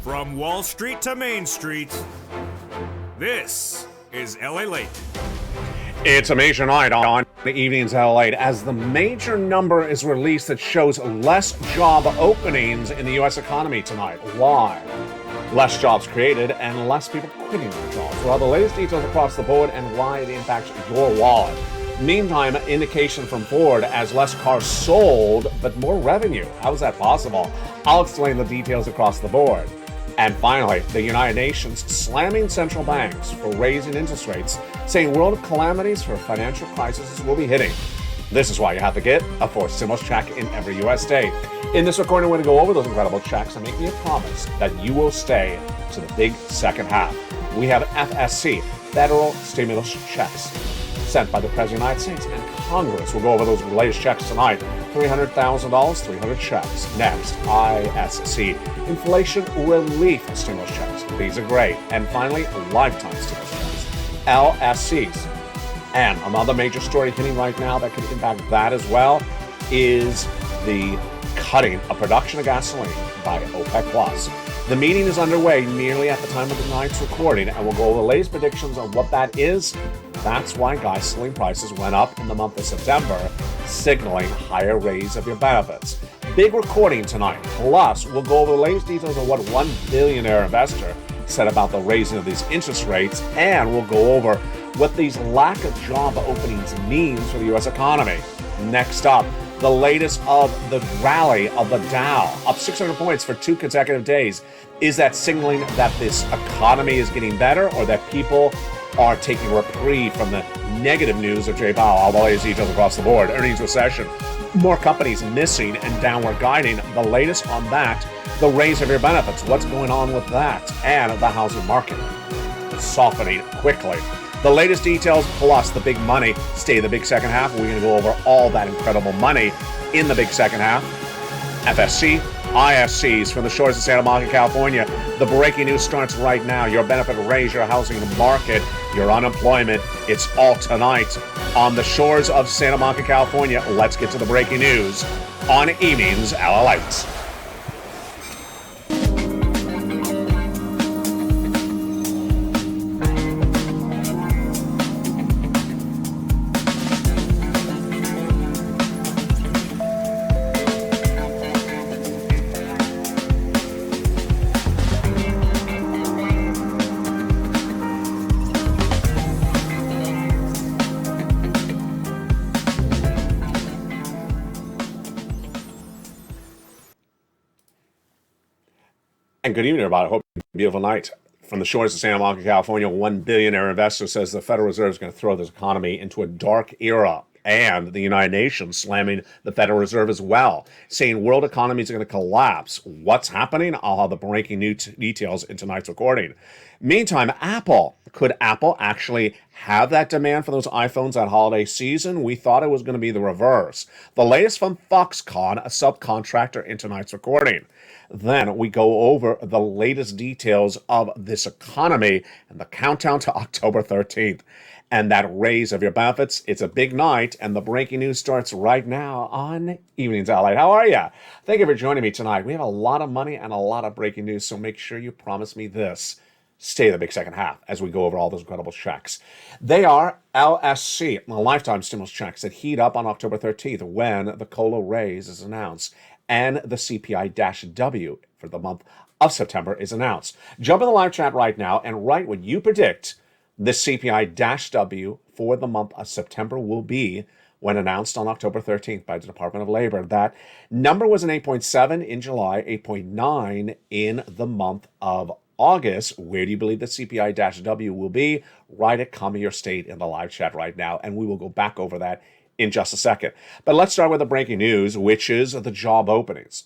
From Wall Street to Main Street, this is LALATE. It's a major night on the evening's LALATE as the major number is released that shows less job openings in the U.S. economy tonight. Why? Less jobs created and less people quitting their jobs. Well, the latest details across the board and why it impacts your wallet. Meantime, indication from Ford as less cars sold, but more revenue. How is that possible? I'll explain the details across the board. And finally, the United Nations slamming central banks for raising interest rates, saying world calamities for financial crises will be hitting. This is why you have to get a forced stimulus check in every U.S. state. In this recording, we're going to go over those incredible checks and make me a promise that you will stay to the big second half. We have FSC, federal stimulus checks, sent by the President of the United States and Congress. We'll go over those latest checks tonight. $300,000, 300 checks. Next, ISC, inflation relief stimulus checks. These are great. And finally, lifetime stimulus checks, LSCs. And another major story hitting right now that could impact that as well is the cutting of production of gasoline by OPEC+. The meeting is underway nearly at the time of the night's recording, and we'll go over the latest predictions on what that is. That's why gasoline prices went up in the month of September, signaling higher raise of your benefits. Big recording tonight. Plus, we'll go over the latest details on what one billionaire investor said about the raising of these interest rates, and we'll go over what these lack of job openings means for the U.S. economy. Next up, the latest of the rally of the Dow, up 600 points for 2 consecutive days. Is that signaling that this economy is getting better or that people are taking reprieve from the negative news of Jay Powell? All the latest details across the board. Earnings recession, more companies missing and downward guiding. The latest on that, the raise of your benefits. What's going on with that? And the housing market softening quickly. The latest details plus the big money. Stay the big second half. We're going to go over all that incredible money in the big second half. FSC, ISCs from the shores of Santa Monica, California. The breaking news starts right now. Your benefit raise, your housing market, your unemployment. It's all tonight on the shores of Santa Monica, California. Let's get to the breaking news on evenings LALATE. And good evening, everybody. I hope you have a beautiful night. From the shores of Santa Monica, California, one billionaire investor says the Federal Reserve is going to throw this economy into a dark era. And the United Nations slamming the Federal Reserve as well, saying world economies are going to collapse. What's happening? I'll have the breaking new details in tonight's recording. Meantime, Apple. Could Apple actually have that demand for those iPhones that holiday season? We thought it was going to be the reverse. The latest from Foxconn, a subcontractor, in tonight's recording. Then we go over the latest details of this economy and the countdown to October 13th. And that raise of your benefits. It's a big night, and the breaking news starts right now on Evenings LALATE. How are you? Thank you for joining me tonight. We have a lot of money and a lot of breaking news, so make sure you promise me this. Stay the big second half as we go over all those incredible checks. They are LSC, lifetime stimulus checks that heat up on October 13th when the COLA raise is announced and the CPI-W for the month of September is announced. Jump in the live chat right now and write what you predict the CPI-W for the month of September will be when announced on October 13th by the Department of Labor. That number was an 8.7 in July, 8.9 in the month of August. Where do you believe the CPI-W will be? Write it, comment your state in the live chat right now, and we will go back over that in just a second. But let's start with the breaking news, which is the job openings.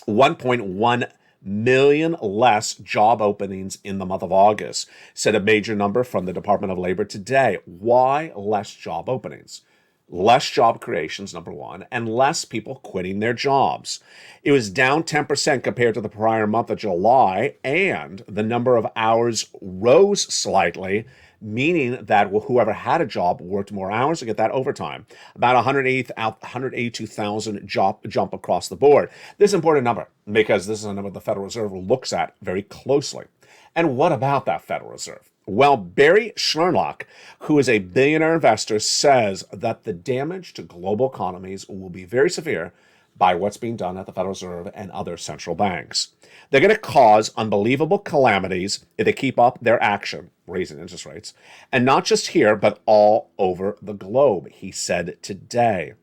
1.1 million less job openings in the month of August, said a major number from the Department of Labor today. Why less job openings? Less job creations, number one, and less people quitting their jobs. It was down 10% compared to the prior month of July, and the number of hours rose slightly meaning that whoever had a job worked more hours to get that overtime. About 182,000 jump across the board. This is an important number because this is a number the Federal Reserve looks at very closely. And what about that Federal Reserve? Well, Barry Schnurlock, who is a billionaire investor, says that the damage to global economies will be very severe by what's being done at the Federal Reserve and other central banks. They're going to cause unbelievable calamities if they keep up their action, raising interest rates, and not just here, but all over the globe, he said today.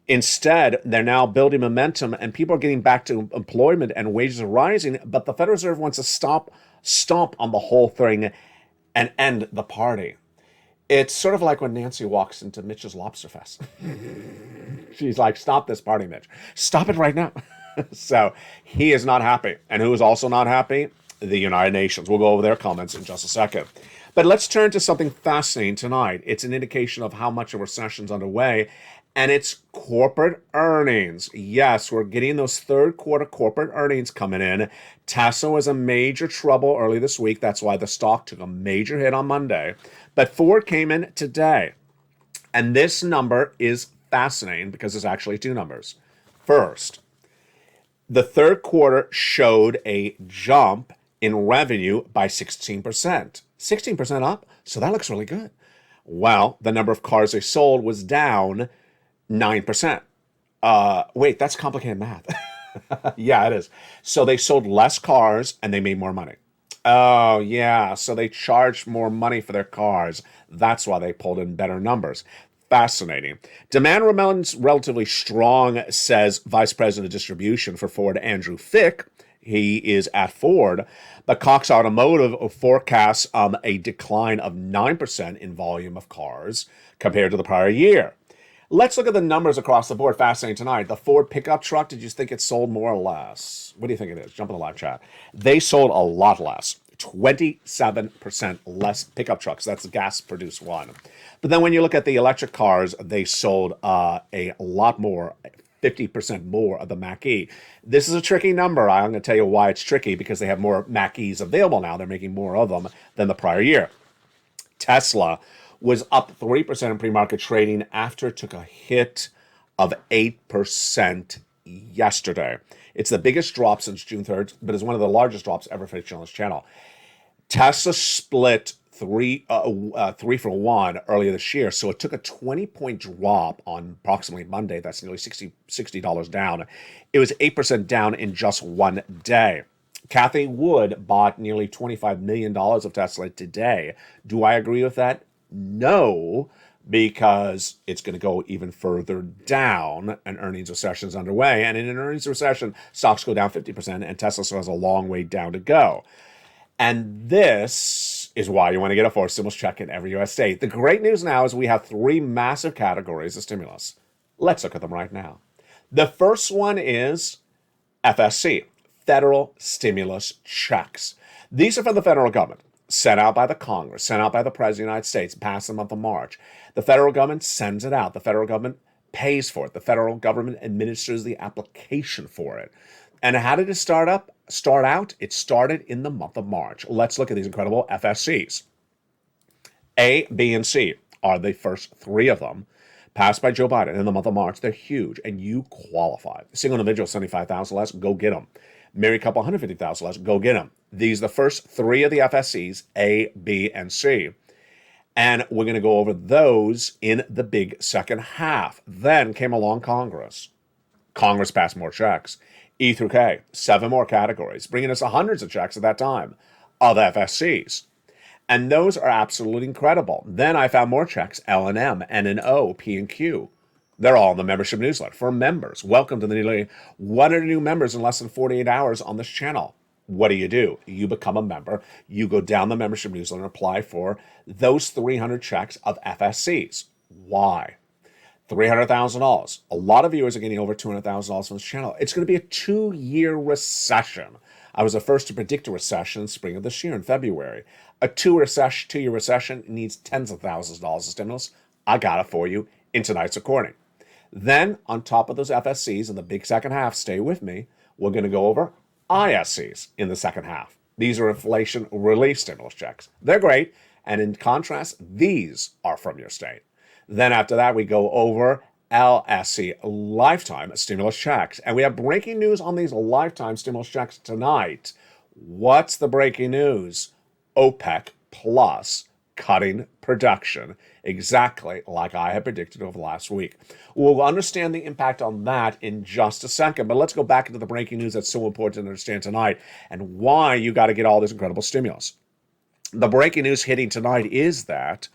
Instead, they're now building momentum and people are getting back to employment and wages are rising, but the Federal Reserve wants to stomp on the whole thing and end the party. It's sort of like when Nancy walks into Mitch's Lobster Fest. She's like, stop this party, Mitch. Stop it right now. So he is not happy. And who is also not happy? The United Nations. We'll go over their comments in just a second. But let's turn to something fascinating tonight. It's an indication of how much a recession's underway, and it's corporate earnings. Yes, we're getting those third quarter corporate earnings coming in. Tesla was in major trouble early this week. That's why the stock took a major hit on Monday. But Ford came in today. And this number is fascinating because there's actually two numbers. First, the third quarter showed a jump in revenue by 16%. 16% up? So that looks really good. Well, the number of cars they sold was down 9%. Wait, that's complicated math. Yeah, it is. So they sold less cars and they made more money. Oh, yeah. So they charged more money for their cars. That's why they pulled in better numbers. Fascinating. Demand remains relatively strong, says Vice President of Distribution for Ford, Andrew Fick. He is at Ford. But Cox Automotive forecasts a decline of 9% in volume of cars compared to the prior year. Let's look at the numbers across the board. Fascinating tonight. The Ford pickup truck, did you think it sold more or less? What do you think it is? Jump in the live chat. They sold a lot less. 27% less pickup trucks. That's the gas-produced one. But then when you look at the electric cars, they sold a lot more, 50% more of the Mach-E. This is a tricky number. I'm going to tell you why it's tricky, because they have more Mach-Es available now. They're making more of them than the prior year. Tesla was up 3% in pre-market trading after it took a hit of 8% yesterday. It's the biggest drop since June 3rd, but it's one of the largest drops ever featured on this channel. Tesla split three for one earlier this year, so it took a 20-point drop on approximately Monday. That's nearly $60 down. It was 8% down in just one day. Kathy Wood bought nearly $25 million of Tesla today. Do I agree with that? No, because it's going to go even further down. An earnings recession is underway. And in an earnings recession, stocks go down 50%, and Tesla still has a long way down to go. And this is why you want to get a fourth stimulus check in every U.S. state. The great news now is we have three massive categories of stimulus. Let's look at them right now. The first one is FSC, federal stimulus checks. These are from the federal government, sent out by the Congress, sent out by the President of the United States, passed the month of March. The federal government sends it out. The federal government pays for it. The federal government administers the application for it. And how did it start out? It started in the month of March. Let's look at these incredible FSCs. A, B, and C are the first three of them, passed by Joe Biden in the month of March. They're huge, and you qualify. Single individual, $75,000 less, go get them. Married couple, $150,000 less, go get them. These are the first three of the FSCs, A, B, and C. And we're going to go over those in the big second half. Then came along Congress. Congress passed more checks. E through K, 7 more categories, bringing us hundreds of checks at that time of FSCs. And those are absolutely incredible. Then I found more checks, L and M, N and O, P and Q. They're all in the membership newsletter for members. Welcome to the nearly 100 new members in less than 48 hours on this channel. What do? You become a member. You go down the membership newsletter and apply for those 300 checks of FSCs. Why? $300,000. A lot of viewers are getting over $200,000 from this channel. It's going to be a 2-year recession. I was the first to predict a recession in spring of this year in February. A 2-year recession needs tens of thousands of dollars of stimulus. I got it for you in tonight's recording. Then, on top of those FSCs in the big second half, stay with me, we're going to go over ISCs in the second half. These are inflation relief stimulus checks. They're great, And in contrast, these are from your state. Then after that, we go over LSC, lifetime stimulus checks. And we have breaking news on these lifetime stimulus checks tonight. What's the breaking news? OPEC Plus cutting production, exactly like I had predicted over the last week. We'll understand the impact on that in just a second, but let's go back into the breaking news that's so important to understand tonight and why you got to get all this incredible stimulus. The breaking news hitting tonight is that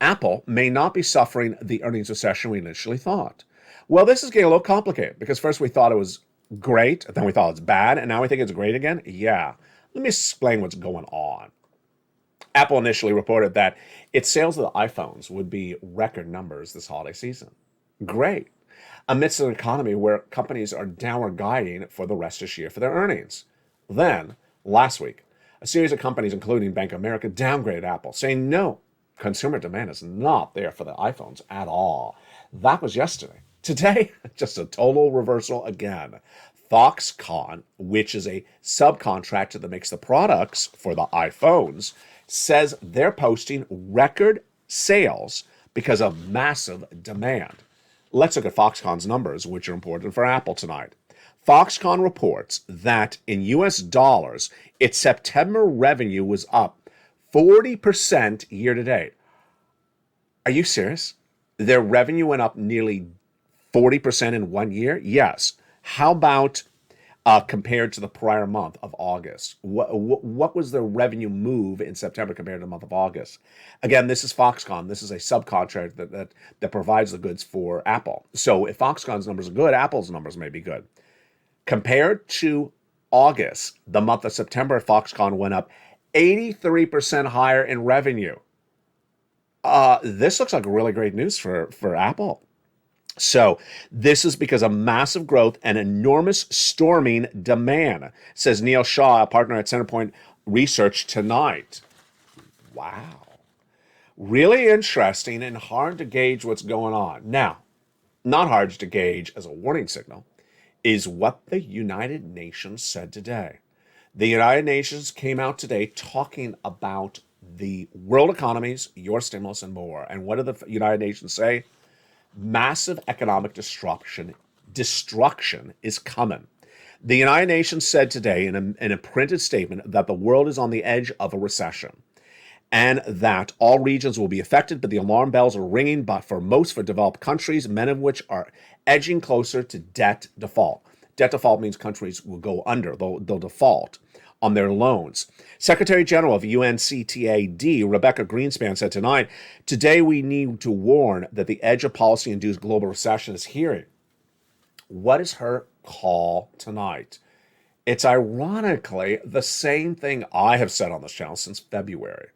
Apple may not be suffering the earnings recession we initially thought. Well, this is getting a little complicated because first we thought it was great, then we thought it's bad, and now we think it's great again? Yeah. Let me explain what's going on. Apple initially reported that its sales of the iPhones would be record numbers this holiday season. Great. Amidst an economy where companies are downward guiding for the rest of this year for their earnings. Then, last week, a series of companies, including Bank of America, downgraded Apple, saying no, consumer demand is not there for the iPhones at all. That was yesterday. Today, just a total reversal again. Foxconn, which is a subcontractor that makes the products for the iPhones, says they're posting record sales because of massive demand. Let's look at Foxconn's numbers, which are important for Apple tonight. Foxconn reports that in US dollars, its September revenue was up 40% year to date. Are you serious? Their revenue went up nearly 40% in 1 year? Yes. How about compared to the prior month of August? What was the revenue move in September compared to the month of August? Again, this is Foxconn. This is a subcontractor that provides the goods for Apple. So if Foxconn's numbers are good, Apple's numbers may be good. Compared to August, the month of September, Foxconn went up 83% higher in revenue. This looks like really great news for Apple. So this is because of massive growth and enormous storming demand, says Neil Shaw, a partner at Centerpoint Research tonight. Wow. Really interesting and hard to gauge what's going on. Now, not hard to gauge as a warning signal is what the United Nations said today. The United Nations came out today talking about the world economies, your stimulus, and more. And what did the United Nations say? Massive economic destruction is coming. The United Nations said today in a printed statement that the world is on the edge of a recession and that all regions will be affected, but the alarm bells are ringing, but for developed countries, many of which are edging closer to debt default. Debt default means countries will go under, they'll default on their loans. Secretary General of UNCTAD, Rebecca Greenspan, said tonight, today we need to warn that the edge of policy-induced global recession is here. What is her call tonight? It's ironically the same thing I have said on this channel since February.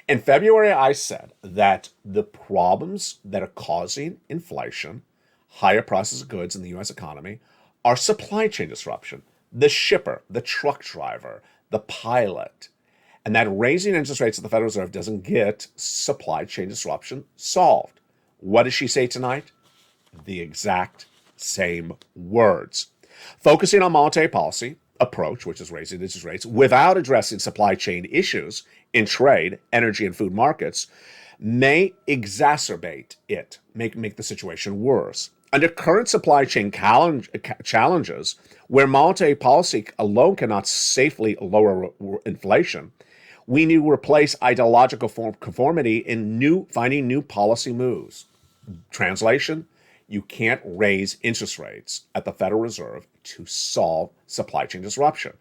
In February, I said that the problems that are causing inflation, higher prices of goods in the U.S. economy, are supply chain disruption. The shipper, the truck driver, the pilot, and that raising interest rates at the Federal Reserve doesn't get supply chain disruption solved. What does she say tonight? The exact same words. Focusing on monetary policy approach, which is raising interest rates, without addressing supply chain issues in trade, energy, and food markets, may exacerbate it, make the situation worse. Under current supply chain challenges, where monetary policy alone cannot safely lower inflation, we need to replace ideological conformity in finding new policy moves. Translation, you can't raise interest rates at the Federal Reserve to solve supply chain disruption.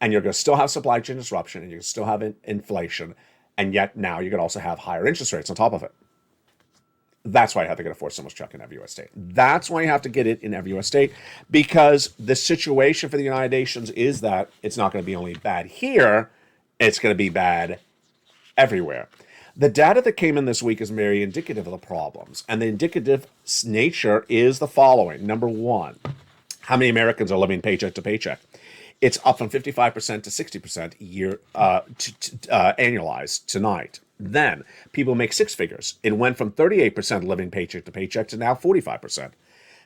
And you're going to still have supply chain disruption, and you're going to still have inflation, and yet now you're going to also have higher interest rates on top of it. That's why you have to get a forced stimulus check in every U.S. state. That's why you have to get it in every U.S. state, because the situation for the United Nations is that it's not going to be only bad here, it's going to be bad everywhere. The data that came in this week is very indicative of the problems, and the indicative nature is the following. Number one, how many Americans are living paycheck to paycheck? It's up from 55% to 60% annualized tonight. Then people make six figures. It went from 38% living paycheck to paycheck to now 45%.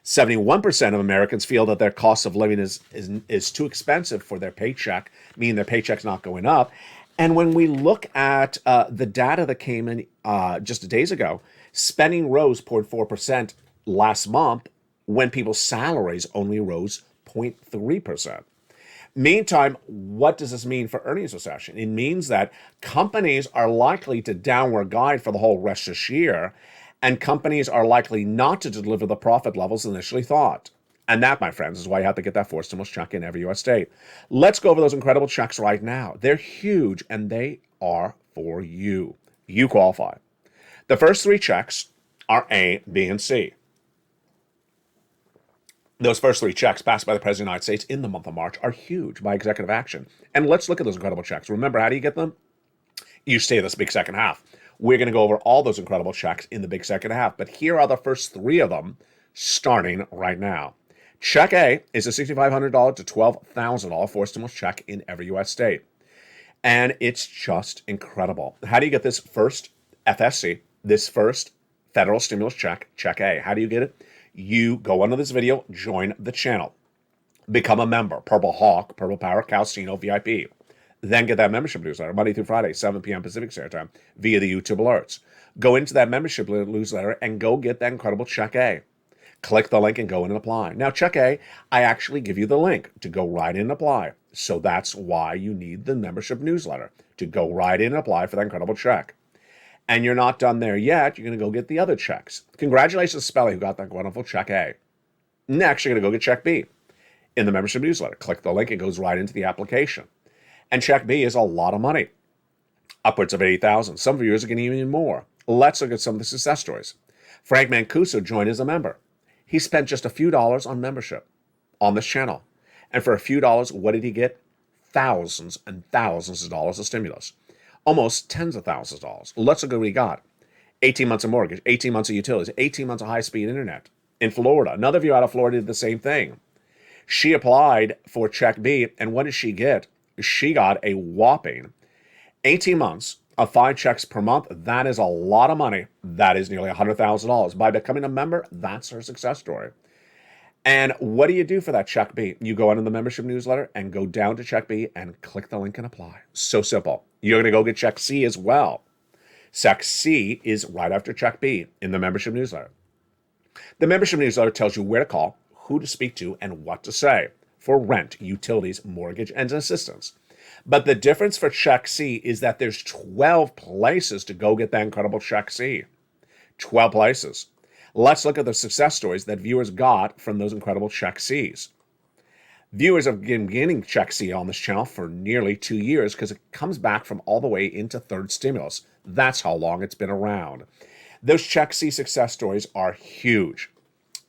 71% of Americans feel that their cost of living is too expensive for their paycheck, meaning their paycheck's not going up. And when we look at the data that came in just days ago, spending rose 0.4% last month when people's salaries only rose 0.3%. Meantime, what does this mean for earnings recession? It means that companies are likely to downward guide for the whole rest of this year, and companies are likely not to deliver the profit levels initially thought. And that, my friends, is why you have to get that 4 stimulus check in every U.S. state. Let's go over those incredible checks right now. They're huge, and they are for you. You qualify. The first 3 checks are A, B, and C. Those first 3 checks passed by the President of the United States in the month of March are huge by executive action. And let's look at those incredible checks. Remember, how do you get them? You stay this big second half. We're going to go over all those incredible checks in the big second half. But here are the first 3 of them starting right now. Check A is a $6,500 to $12,000 4 stimulus check in every U.S. state. And it's just incredible. How do you get this first FSC, this first federal stimulus check, check A? How do you get it? You go under this video, join the channel, become a member, Purple Hawk, Purple Power, Calcino, VIP. Then get that membership newsletter Monday through Friday, 7 p.m. Pacific Standard Time via the YouTube alerts. Go into that membership newsletter and go get that incredible check A. Click the link and go in and apply. Now, check A, I actually give you the link to go right in and apply. So that's why you need the membership newsletter, to go right in and apply for that incredible check. And you're not done there yet. You're going to go get the other checks. Congratulations to Spelly, who got that wonderful check A. Next, you're going to go get check B in the membership newsletter. Click the link. It goes right into the application. And check B is a lot of money, upwards of $80,000. Some viewers are getting even more. Let's look at some of the success stories. Frank Mancuso joined as a member. He spent just a few dollars on membership on this channel. And for a few dollars, what did he get? Thousands and thousands of dollars of stimulus. Almost tens of thousands of dollars. Let's look at what he got. 18 months of mortgage, 18 months of utilities, 18 months of high-speed internet. In Florida, another viewer out of Florida did the same thing. She applied for check B, and what did she get? She got a whopping 18 months of 5 checks per month. That is a lot of money. That is nearly $100,000. By becoming a member, that's her success story. And what do you do for that check B? You go into the membership newsletter and go down to check B and click the link and apply. So simple. You're going to go get check C as well. Check C is right after check B in the membership newsletter. The membership newsletter tells you where to call, who to speak to, and what to say for rent, utilities, mortgage, and assistance. But the difference for check C is that there's 12 places to go get that incredible check C. 12 places. Let's look at the success stories that viewers got from those incredible check Cs. Viewers have been getting check C on this channel for nearly 2 years because it comes back from all the way into third stimulus. That's how long it's been around. Those check C success stories are huge.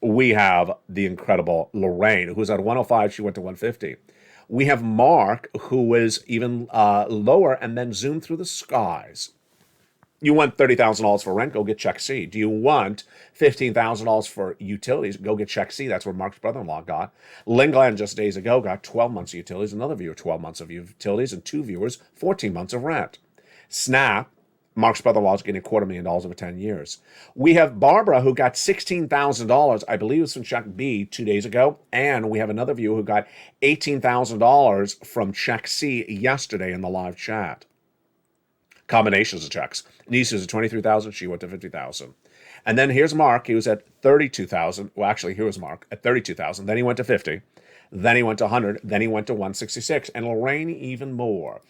We have the incredible Lorraine, who's at 105, she went to 150. We have Mark, who was even lower and then zoomed through the skies. You want $30,000 for rent, go get check C. Do you want $15,000 for utilities, go get check C. That's what Mark's brother-in-law got. Lingland just days ago got 12 months of utilities, another viewer 12 months of utilities, and 2 viewers 14 months of rent. Snap, Mark's brother-in-law is getting $250,000 over 10 years. We have Barbara, who got $16,000, I believe it was from check B 2 days ago, and we have another viewer who got $18,000 from check C yesterday in the live chat. Combinations of checks. Niece is at $23,000, she went to $50,000. And then here's Mark, he was at $32,000. Well, actually, here was Mark at $32,000. Then he went to $50,000. Then he went to $100,000. Then he went to $166,000. And Lorraine even more.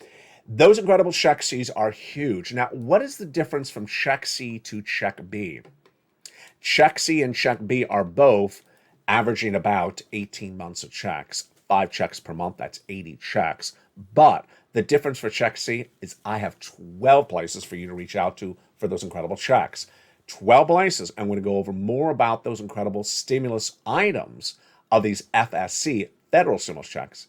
Those incredible check Cs are huge. Now, what is the difference from check C to check B? Check C and check B are both averaging about 18 months of checks. 5 checks per month, that's 80 checks. But the difference for check C is I have 12 places for you to reach out to for those incredible checks. 12 places. I'm going to go over more about those incredible stimulus items of these FSC, federal stimulus checks,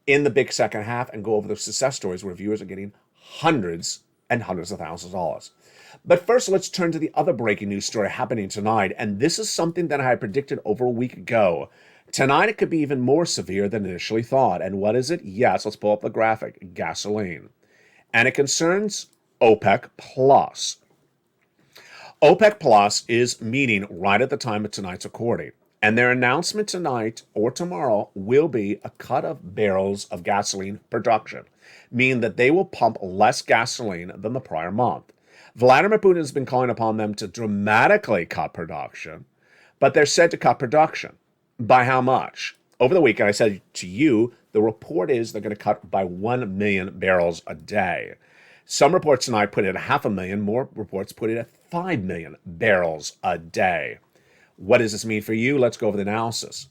in the big second half and go over the success stories where viewers are getting hundreds and hundreds of thousands of dollars. But first, let's turn to the other breaking news story happening tonight. And this is something that I had predicted over a week ago. Tonight, it could be even more severe than initially thought. And what is it? Yes, let's pull up the graphic. Gasoline. And it concerns OPEC Plus. OPEC Plus is meeting right at the time of tonight's recording. And their announcement tonight or tomorrow will be a cut of barrels of gasoline production, meaning that they will pump less gasoline than the prior month. Vladimir Putin has been calling upon them to dramatically cut production, but they're said to cut production. By how much? Over the weekend, I said to you, the report is they're going to cut by 1 million barrels a day. Some reports tonight put it at 500,000. More reports put it at 5 million barrels a day. What does this mean for you? Let's go over the analysis.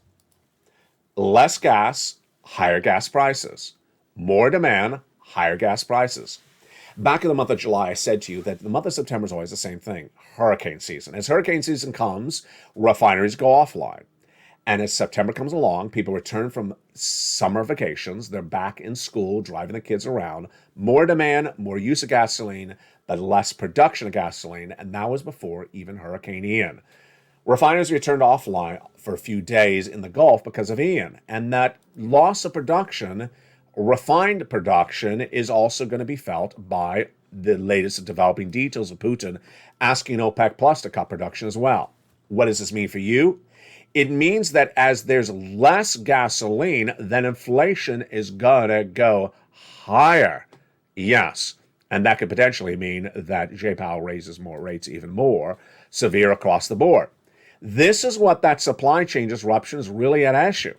Less gas, higher gas prices. More demand, higher gas prices. Back in the month of July, I said to you that the month of September is always the same thing, hurricane season. As hurricane season comes, refineries go offline. And as September comes along, people return from summer vacations. They're back in school, driving the kids around. More demand, more use of gasoline, but less production of gasoline. And that was before even Hurricane Ian. Refineries returned offline for a few days in the Gulf because of Ian. And that loss of production, refined production, is also going to be felt by the latest developing details of Putin asking OPEC Plus to cut production as well. What does this mean for you? It means that as there's less gasoline, then inflation is going to go higher. Yes. And that could potentially mean that Jay Powell raises more rates even more severe across the board. This is what that supply chain disruption is really at issue.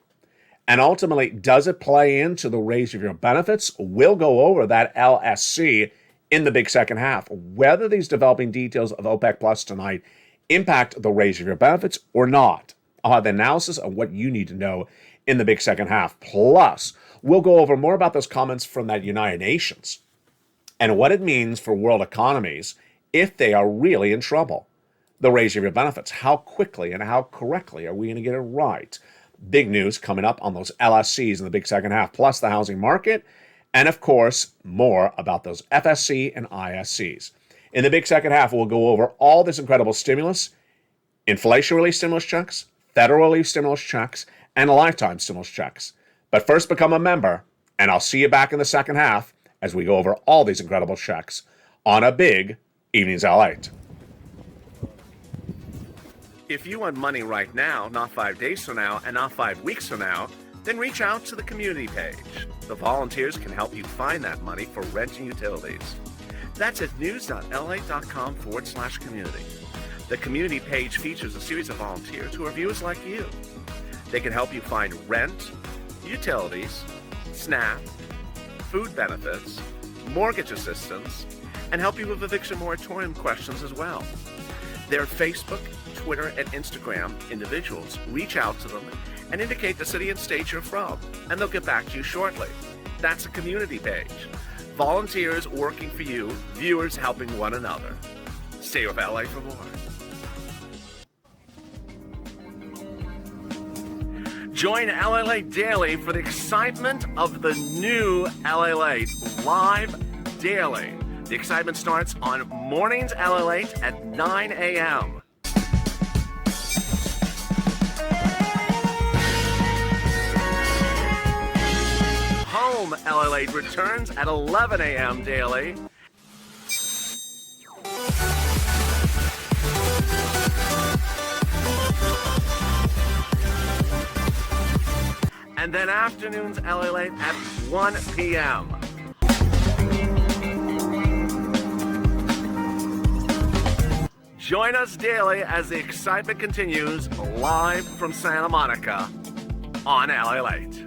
And ultimately, does it play into the raise of your benefits? We'll go over that LSC in the big second half. Whether these developing details of OPEC Plus tonight impact the raise of your benefits or not. I'll have the analysis of what you need to know in the big second half. Plus, we'll go over more about those comments from that United Nations and what it means for world economies if they are really in trouble. The raise of your benefits. How quickly and how correctly are we going to get it right? Big news coming up on those LSCs in the big second half, plus the housing market, and of course, more about those FSC and ISCs. In the big second half, we'll go over all this incredible stimulus, inflation relief stimulus checks, federal relief stimulus checks, and lifetime stimulus checks. But first, become a member, and I'll see you back in the second half as we go over all these incredible checks on a big Evenings LALATE. If you want money right now, not 5 days from now, and not 5 weeks from now, then reach out to the community page. The volunteers can help you find that money for rent and utilities. That's at news.la.com/community. The community page features a series of volunteers who are viewers like you. They can help you find rent, utilities, SNAP, food benefits, mortgage assistance, and help you with eviction moratorium questions as well. Their Facebook, Twitter, and Instagram individuals reach out to them and indicate the city and state you're from, and they'll get back to you shortly. That's a community page. Volunteers working for you, viewers helping one another. Stay with LA for more. Join LALATE Daily for the excitement of the new LALATE live daily. The excitement starts on mornings LALATE at 9 a.m. Home LALATE returns at 11 a.m. daily. And then afternoons LALATE at 1 p.m. Join us daily as the excitement continues live from Santa Monica on LALATE.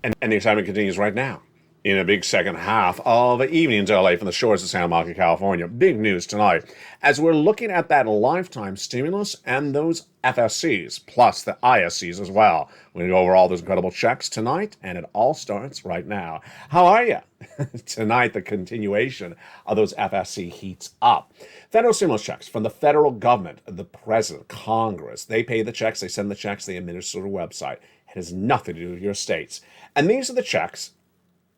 And the excitement continues right now in a big second half of Evenings LA from the shores of Santa Monica, California. Big news tonight as we're looking at that lifetime stimulus and those FSCs, plus the ISCs as well. We're going to go over all those incredible checks tonight, and it all starts right now. How are you? Tonight, the continuation of those FSC heats up. Federal stimulus checks from the federal government, the president, Congress. They pay the checks, they send the checks, they administer the website. It has nothing to do with your states. And these are the checks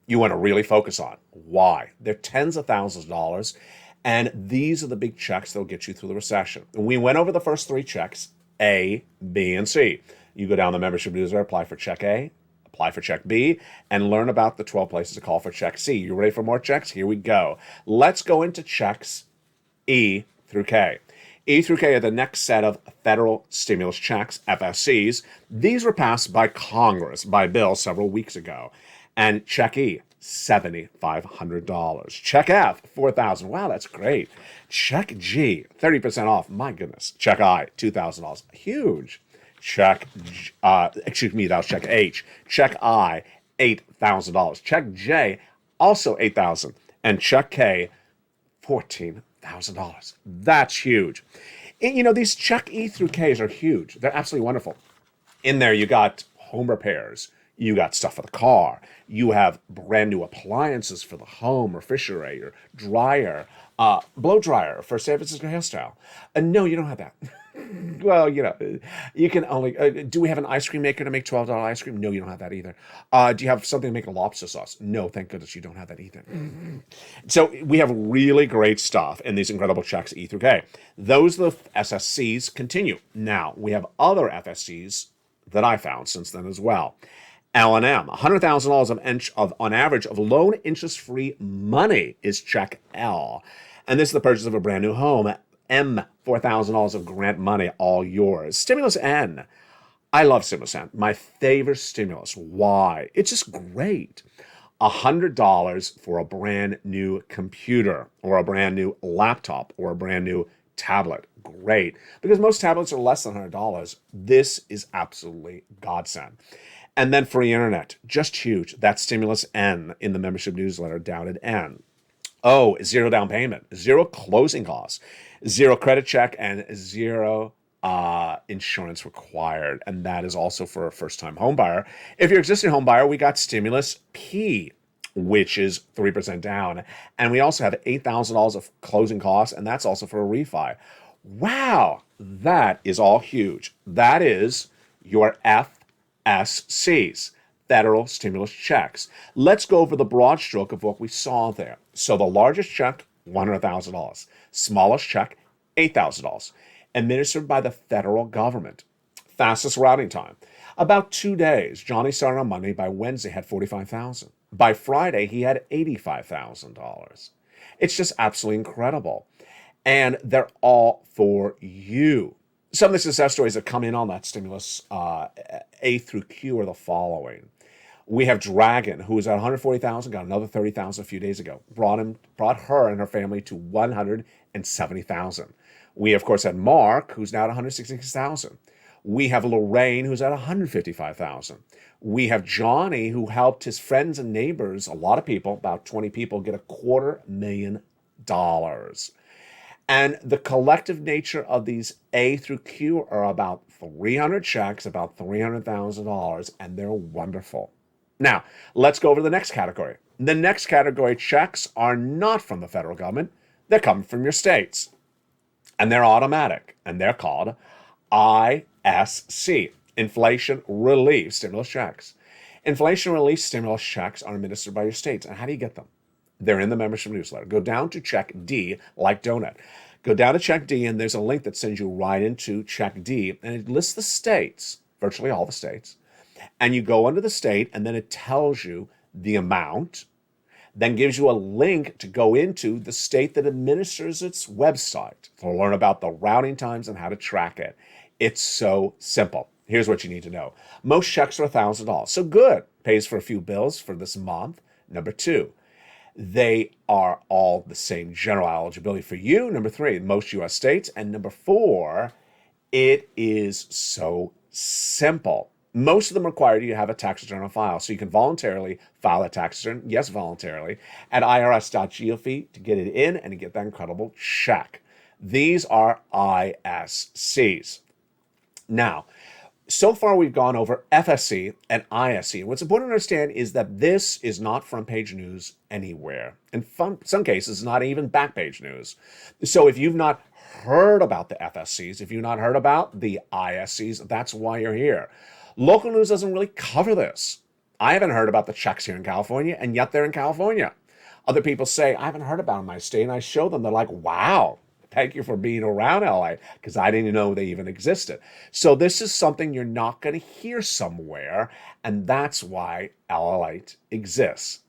you want to really focus on. Why? They're tens of thousands of dollars, and these are the big checks that will get you through the recession. We went over the first three checks, A, B, and C. You go down the membership newsletter, apply for check A, apply for check B, and learn about the 12 places to call for check C. You ready for more checks? Here we go. Let's go into checks E through K. E through K are the next set of federal stimulus checks, FSCs. These were passed by Congress by bill several weeks ago. And check E, $7,500. Check F, $4,000. Wow, that's great. Check G, 30% off. My goodness. Check I, $2,000. Huge. Check, excuse me, that was check H. Check I, $8,000. Check J, also $8,000. And check K, $14,000. That's huge. And, you know, these check E through Ks are huge. They're absolutely wonderful. In there, you got home repairs. You got stuff for the car. You have brand new appliances for the home, refrigerator, dryer, blow dryer for San Francisco hairstyle. No, you don't have that. Well, you know, you can only. Do we have an ice cream maker to make $12 ice cream? No, you don't have that either. Do you have something to make a lobster sauce? No, thank goodness you don't have that either. So we have really great stuff in these incredible checks E through K. Those are the SSCs continue. Now, we have other FSCs that I found since then as well. L&M, $100,000 on average of loan interest-free money is check L. And this is the purchase of a brand new home. M, $4,000 of grant money, all yours. Stimulus N. I love Stimulus N. My favorite stimulus. Why? It's just great. $100 for a brand new computer or a brand new laptop or a brand new tablet. Great. Because most tablets are less than $100. This is absolutely godsend. And then free internet. Just huge. That's Stimulus N in the membership newsletter down at N. O, zero down payment, zero closing costs, zero credit check, and zero insurance required. And that is also for a first-time home buyer. If you're an existing home buyer, we got Stimulus P, which is 3% down. And we also have $8,000 of closing costs, and that's also for a refi. Wow, that is all huge. That is your FSCs, federal stimulus checks. Let's go over the broad stroke of what we saw there. So the largest check, $100,000. Smallest check, $8,000. Administered by the federal government. Fastest routing time, about 2 days. Johnny started on Monday. By Wednesday, had $45,000. By Friday, he had $85,000. It's just absolutely incredible. And they're all for you. Some of the success stories that come in on that stimulus A through Q are the following. We have Dragon, who was at $140,000, got another $30,000 a few days ago. Brought her and her family to $170,000. We, of course, had Mark, who's now at $166,000. We have Lorraine, who's at $155,000. We have Johnny, who helped his friends and neighbors, a lot of people, about 20 people, get $250,000. And the collective nature of these A through Q are about 300 checks, about $300,000, and they're wonderful. Now, let's go over to the next category. The next category checks are not from the federal government. They're coming from your states. And they're automatic. And they're called ISC, Inflation Relief Stimulus Checks. Inflation Relief Stimulus Checks are administered by your states. And how do you get them? They're in the membership newsletter. Go down to check D, like donut. Go down to check D, and there's a link that sends you right into check D. And it lists the states, virtually all the states. And you go under the state, and then it tells you the amount, then gives you a link to go into the state that administers its website to learn about the routing times and how to track it. It's so simple. Here's what you need to know. Most checks are $1,000. So good. Pays for a few bills for this month. Number two, they are all the same general eligibility for you. Number three, most U.S. states. And number four, it is so simple. Most of them require you to have a tax return on file, so you can voluntarily file a tax return, yes, voluntarily, at irs.gov to get it in and to get that incredible check. These are ISCs. Now, so far we've gone over FSC and ISC. What's important to understand is that this is not front page news anywhere. In some cases, not even back page news. So if you've not heard about the FSCs, if you've not heard about the ISCs, that's why you're here. Local news doesn't really cover this. I haven't heard about the checks here in California, and yet they're in California. Other people say, I haven't heard about them in my state, and I show them. They're like, wow, thank you for being around LA, because I didn't know they even existed. So this is something you're not going to hear somewhere, and that's why LALATE exists.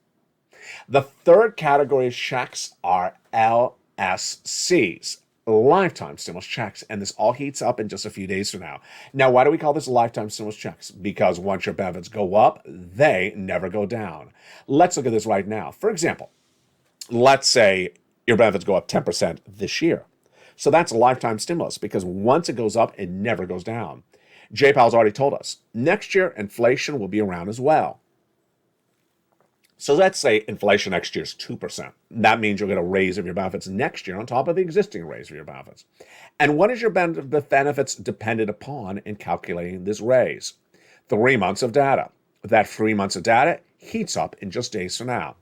The third category of checks are LSCs, lifetime stimulus checks, and this all heats up in just a few days from now. Now, why do we call this lifetime stimulus checks? Because once your benefits go up, they never go down. Let's look at this right now. For example, let's say your benefits go up 10% this year. So that's a lifetime stimulus because once it goes up, it never goes down. J-Powell's already told us next year inflation will be around as well. So let's say inflation next year is 2%. That means you'll get a raise of your benefits next year on top of the existing raise of your benefits. And what is your benefits dependent upon in calculating this raise? 3 months of data. That 3 months of data heats up in just days from now.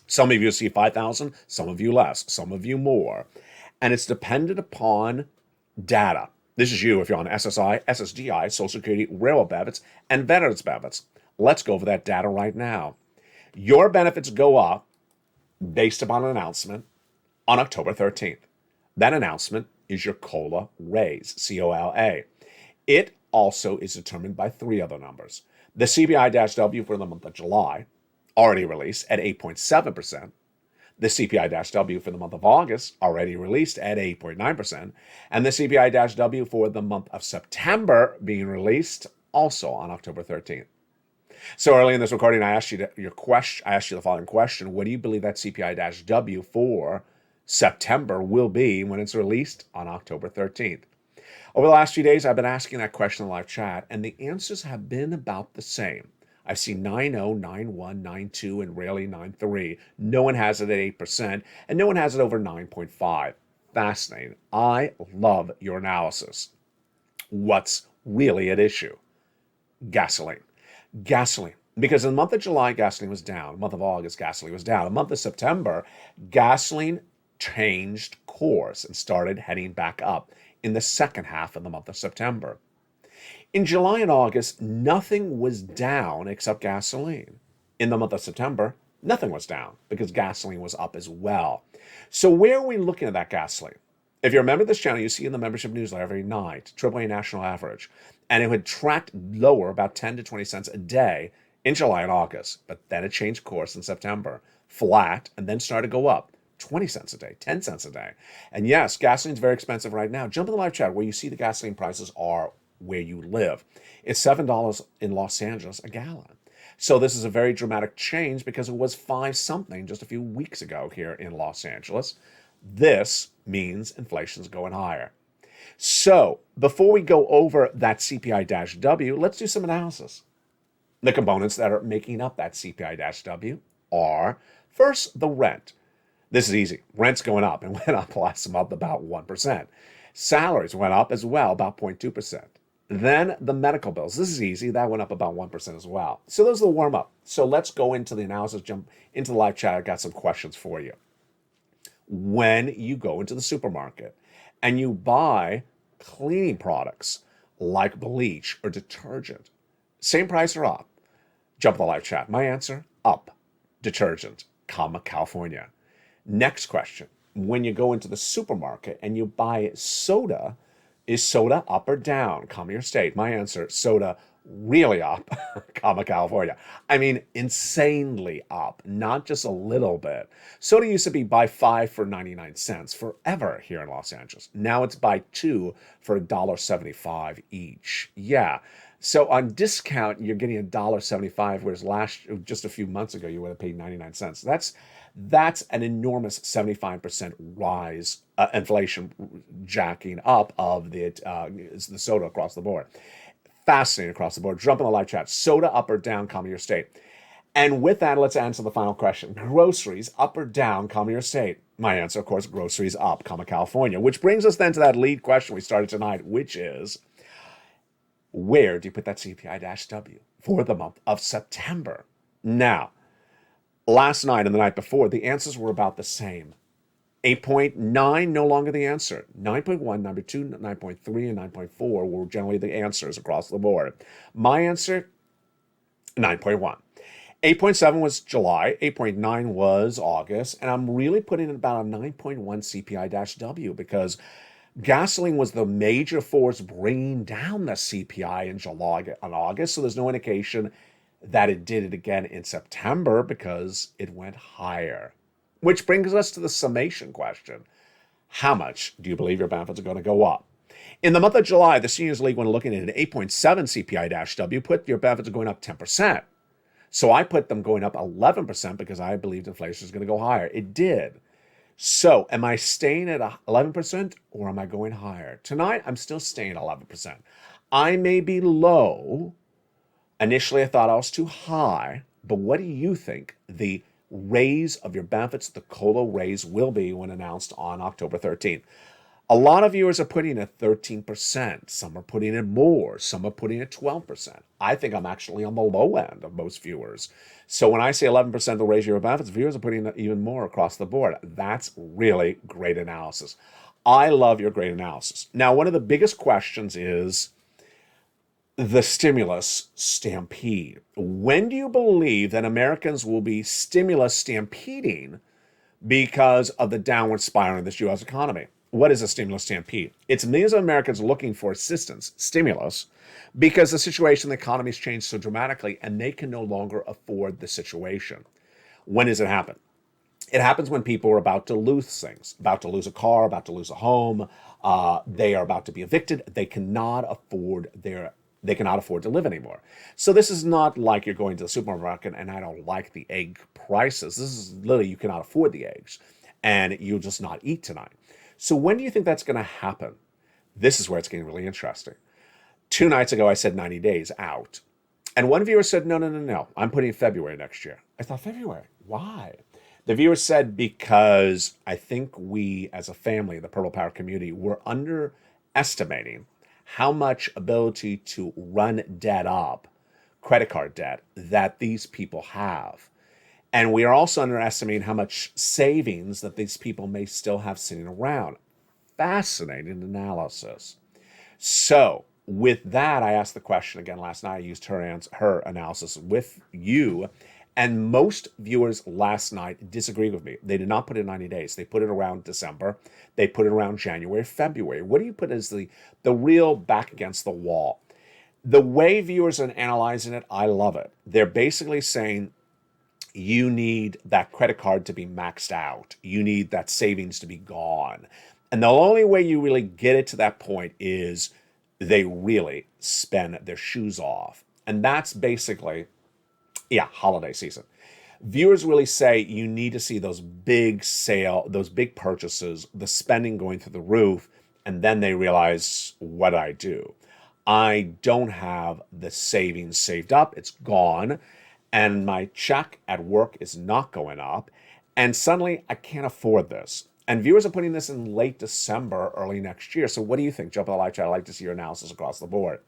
Some of you see 5,000, some of you less, some of you more. And it's dependent upon data. This is you if you're on SSI, SSDI, Social Security, railroad benefits, and veterans benefits. Let's go over that data right now. Your benefits go up based upon an announcement on October 13th. That announcement is your COLA raise, COLA. It also is determined by 3 other numbers. The CPI-W for the month of July, already released at 8.7%. The CPI-W for the month of August, already released at 8.9%. And the CPI-W for the month of September being released also on October 13th. So early in this recording, I asked you the following question. What do you believe that CPI-W for September will be when it's released on October 13th? Over the last few days, I've been asking that question in the live chat, and the answers have been about the same. I've seen 9.0, 9.1, 9.2, and rarely 9.3. No one has it at 8%, and no one has it over 9.5. Fascinating. I love your analysis. What's really at issue? Gasoline. Gasoline. Because in the month of July, gasoline was down. The month of August, gasoline was down. The month of September, gasoline changed course and started heading back up in the second half of the month of September. In July and August, nothing was down except gasoline. In the month of September, nothing was down because gasoline was up as well. So where are we looking at that gasoline? If you're a member of this channel, you see in the membership newsletter every night, AAA National Average, and it had tracked lower about 10 to 20 cents a day in July and August, but then it changed course in September, flat, and then started to go up 20 cents a day, 10 cents a day. And yes, gasoline's very expensive right now. Jump in the live chat where you see the gasoline prices are where you live. It's $7 in Los Angeles a gallon. So this is a very dramatic change because it was 5 something just a few weeks ago here in Los Angeles. This means inflation's going higher. So before we go over that CPI-W, let's do some analysis. The components that are making up that CPI-W are, first, the rent. This is easy. Rent's going up and went up last month about 1%. Salaries went up as well, about 0.2%. Then the medical bills. This is easy. That went up about 1% as well. So those are the warm-up. So let's go into the analysis, jump into the live chat. I've got some questions for you. When you go into the supermarket and you buy cleaning products like bleach or detergent, same price or up? Jump in the live chat. My answer, up. Detergent, California. Next question. When you go into the supermarket and you buy soda, is soda up or down? Your state. My answer, soda really up, California. I mean, insanely up, not just a little bit. Soda used to be buy 5 for 99 cents forever here in Los Angeles. Now it's buy 2 for $1.75 each. Yeah. So on discount, you're getting $1.75, whereas just a few months ago, you would have paid 99 cents. That's an enormous 75% rise, inflation jacking up of the soda across the board. Fascinating across the board. Jump in the live chat. Soda up or down, your state. And with that, let's answer the final question. Groceries up or down, your state. My answer, of course, groceries up, California. Which brings us then to that lead question we started tonight, which is, where do you put that CPI-W for the month of September? Now, last night and the night before, the answers were about the same. 8.9, no longer the answer. 9.1, 9.2, 9.3, and 9.4 were generally the answers across the board. My answer, 9.1. 8.7 was July, 8.9 was August, and I'm really putting in about a 9.1 CPI-W because gasoline was the major force bringing down the CPI in July and August, so there's no indication that it did it again in September because it went higher. Which brings us to the summation question. How much do you believe your benefits are going to go up? In the month of July, the Seniors League, when looking at an 8.7 CPI-W, put your benefits going up 10%. So I put them going up 11% because I believed inflation is going to go higher. It did. So am I staying at 11% or am I going higher? Tonight, I'm still staying at 11%. I may be low. Initially, I thought I was too high. But what do you think the raise of your benefits, the COLA raise, will be when announced on October 13th? A lot of viewers are putting it 13%. Some are putting it more. Some are putting it 12%. I think I'm actually on the low end of most viewers. So when I say 11% will raise your benefits, viewers are putting it even more across the board. That's really great analysis. I love your great analysis. Now, one of the biggest questions is the stimulus stampede. When do you believe that Americans will be stimulus stampeding because of the downward spiral in this U.S. economy? What is a stimulus stampede? It's millions of Americans looking for assistance, stimulus, because the situation in the economy has changed so dramatically and they can no longer afford the situation. When does it happen? It happens when people are about to lose things, about to lose a car, about to lose a home. They are about to be evicted. They cannot afford to live anymore. So this is not like you're going to the supermarket and I don't like the egg prices. This is literally you cannot afford the eggs and you'll just not eat tonight. So when do you think that's going to happen? This is where it's getting really interesting. 2 nights ago, I said 90 days out. And one viewer said, no. I'm putting February next year. I thought, February? Why? The viewer said, because I think we as a family, the Purple Power community, were underestimating how much ability to run debt up, credit card debt, that these people have. And we are also underestimating how much savings that these people may still have sitting around. Fascinating analysis. So with that, I asked the question again last night. I used her analysis with you. And most viewers last night disagreed with me. They did not put it 90 days. They put it around December. They put it around January, February. What do you put as the real back against the wall? The way viewers are analyzing it, I love it. They're basically saying, you need that credit card to be maxed out. You need that savings to be gone. And the only way you really get it to that point is they really spend their shoes off. And that's basically, holiday season. Viewers really say you need to see those big purchases, the spending going through the roof, and then they realize, what do I do? I don't have the savings saved up. It's gone. And my check at work is not going up, and suddenly I can't afford this. And viewers are putting this in late December, early next year. So what do you think? Jump on the live chat. I'd like to see your analysis across the board.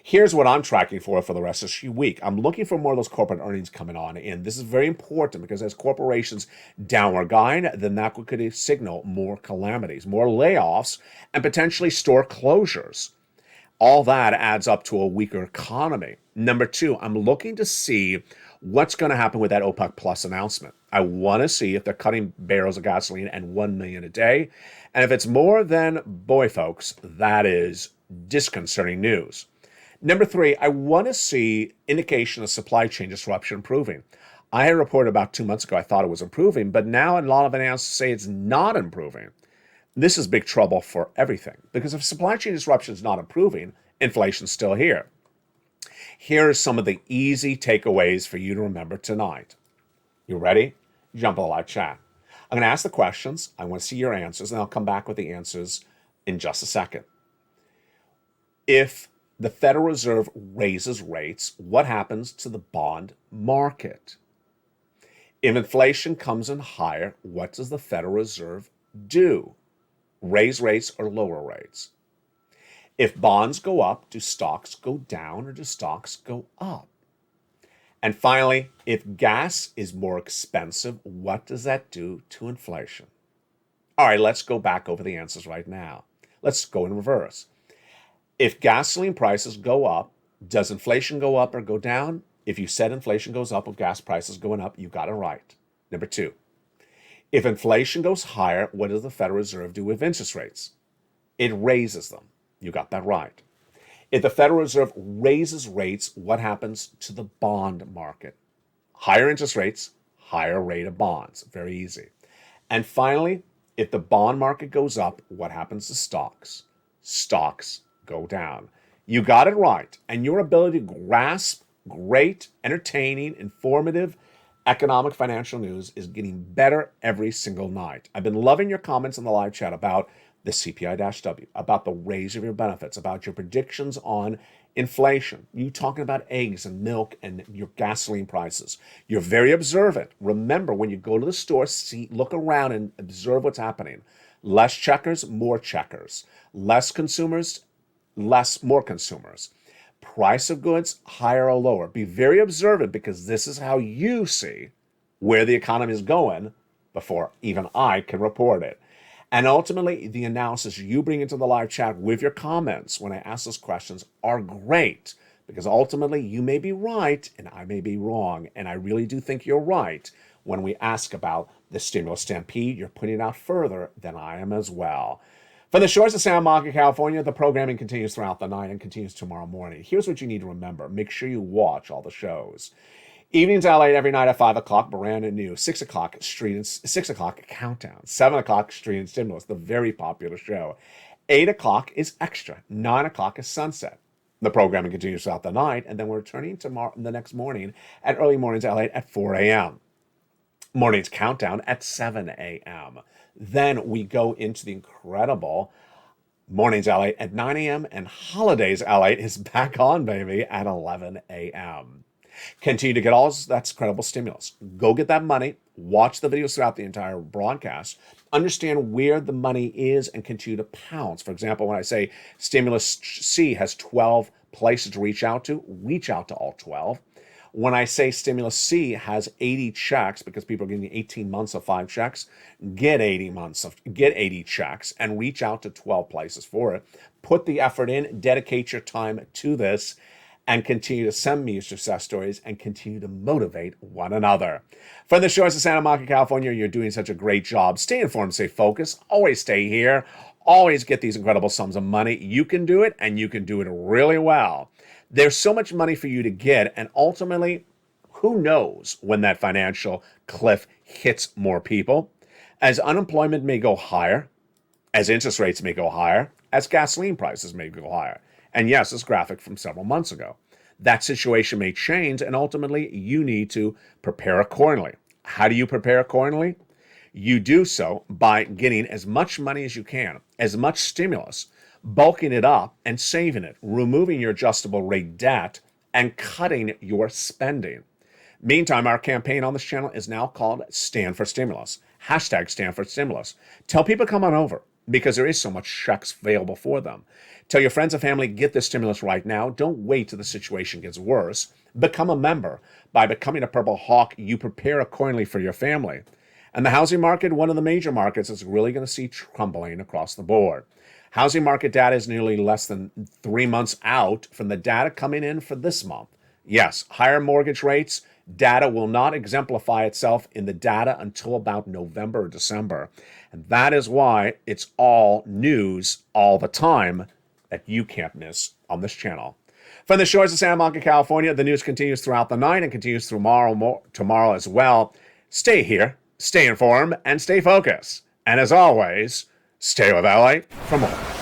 Here's what I'm tracking for the rest of the week. I'm looking for more of those corporate earnings coming on in. This is very important because as corporations downward guide, then that could signal more calamities, more layoffs, and potentially store closures. All that adds up to a weaker economy. Number 2, I'm looking to see what's going to happen with that OPEC Plus announcement. I want to see if they're cutting barrels of gasoline and 1 million a day. And if it's more, then boy, folks, that is disconcerting news. Number 3, I want to see indication of supply chain disruption improving. I had reported about 2 months ago I thought it was improving, but now a lot of analysts say it's not improving. This is big trouble for everything because if supply chain disruption is not improving, inflation's still here. Here are some of the easy takeaways for you to remember tonight. You ready? Jump on the live chat. I'm going to ask the questions. I want to see your answers, and I'll come back with the answers in just a second. If the Federal Reserve raises rates, what happens to the bond market? If inflation comes in higher, what does the Federal Reserve do? Raise rates or lower rates? If bonds go up, do stocks go down or do stocks go up? And finally, if gas is more expensive, what does that do to inflation? All right, let's go back over the answers right now. Let's go in reverse. If gasoline prices go up, does inflation go up or go down? If you said inflation goes up with gas prices going up, you got it right. Number 2, if inflation goes higher, what does the Federal Reserve do with interest rates? It raises them. You got that right. If the Federal Reserve raises rates, what happens to the bond market? Higher interest rates, higher rate of bonds. Very easy. And finally, If the bond market goes up, what happens to stocks? Stocks go down. You got it right. And your ability to grasp great, entertaining, informative economic financial news is getting better every single night. I've been loving your comments in the live chat about the CPI-W, about the raise of your benefits, about your predictions on inflation, you talking about eggs and milk and your gasoline prices. You're very observant. Remember, when you go to the store, look around and observe what's happening. Less checkers, more checkers. Less consumers, more consumers. Price of goods, higher or lower. Be very observant, because this is how you see where the economy is going before even I can report it. And ultimately, the analysis you bring into the live chat with your comments when I ask those questions are great, because ultimately you may be right and I may be wrong. And I really do think you're right when we ask about the stimulus stampede. You're putting it out further than I am as well. From the shores of Santa Monica, California, the programming continues throughout the night and continues tomorrow morning. Here's what you need to remember. Make sure you watch all the shows. Evenings LA every night at 5 o'clock, brand new. 6 o'clock, Street and 6 o'clock, Countdown. 7 o'clock, Street and Stimulus, the very popular show. 8 o'clock is Extra. 9 o'clock is Sunset. The programming continues throughout the night, and then we're returning tomorrow, the next morning at Early Mornings LA at 4 a.m. Mornings Countdown at 7 a.m. Then we go into the incredible Mornings LA at 9 a.m. and Holidays LA is back on, baby, at 11 a.m. Continue to get all that's credible stimulus. Go get that money. Watch the videos throughout the entire broadcast. Understand where the money is and continue to pounce. For example, when I say Stimulus C has 12 places to reach out to all 12. When I say Stimulus C has 80 checks, because people are getting 18 months of 5 checks, get 80 checks and reach out to 12 places for it. Put the effort in, dedicate your time to this, and continue to send me your success stories and continue to motivate one another. From the shores of Santa Monica, California, you're doing such a great job. Stay informed, stay focused, always stay here, always get these incredible sums of money. You can do it, and you can do it really well. There's so much money for you to get, and ultimately, who knows when that financial cliff hits more people, as unemployment may go higher, as interest rates may go higher, as gasoline prices may go higher. And yes, this graphic from several months ago. That situation may change, and ultimately, you need to prepare accordingly. How do you prepare accordingly? You do so by getting as much money as you can, as much stimulus, bulking it up and saving it, removing your adjustable rate debt, and cutting your spending. Meantime, our campaign on this channel is now called Stand for Stimulus. Hashtag Stand for Stimulus. Tell people to come on over, because there is so much checks available for them. Tell your friends and family, get this stimulus right now. Don't wait till the situation gets worse. Become a member. By becoming a Purple Hawk, you prepare accordingly for your family. And the housing market, one of the major markets, is really going to see crumbling across the board. Housing market data is nearly less than 3 months out from the data coming in for this month. Yes, higher mortgage rates, data will not exemplify itself in the data until about November or December. And that is why it's all news all the time that you can't miss on this channel. From the shores of Santa Monica, California, the news continues throughout the night and continues tomorrow as well. Stay here, stay informed, and stay focused. And as always, stay with LA for more.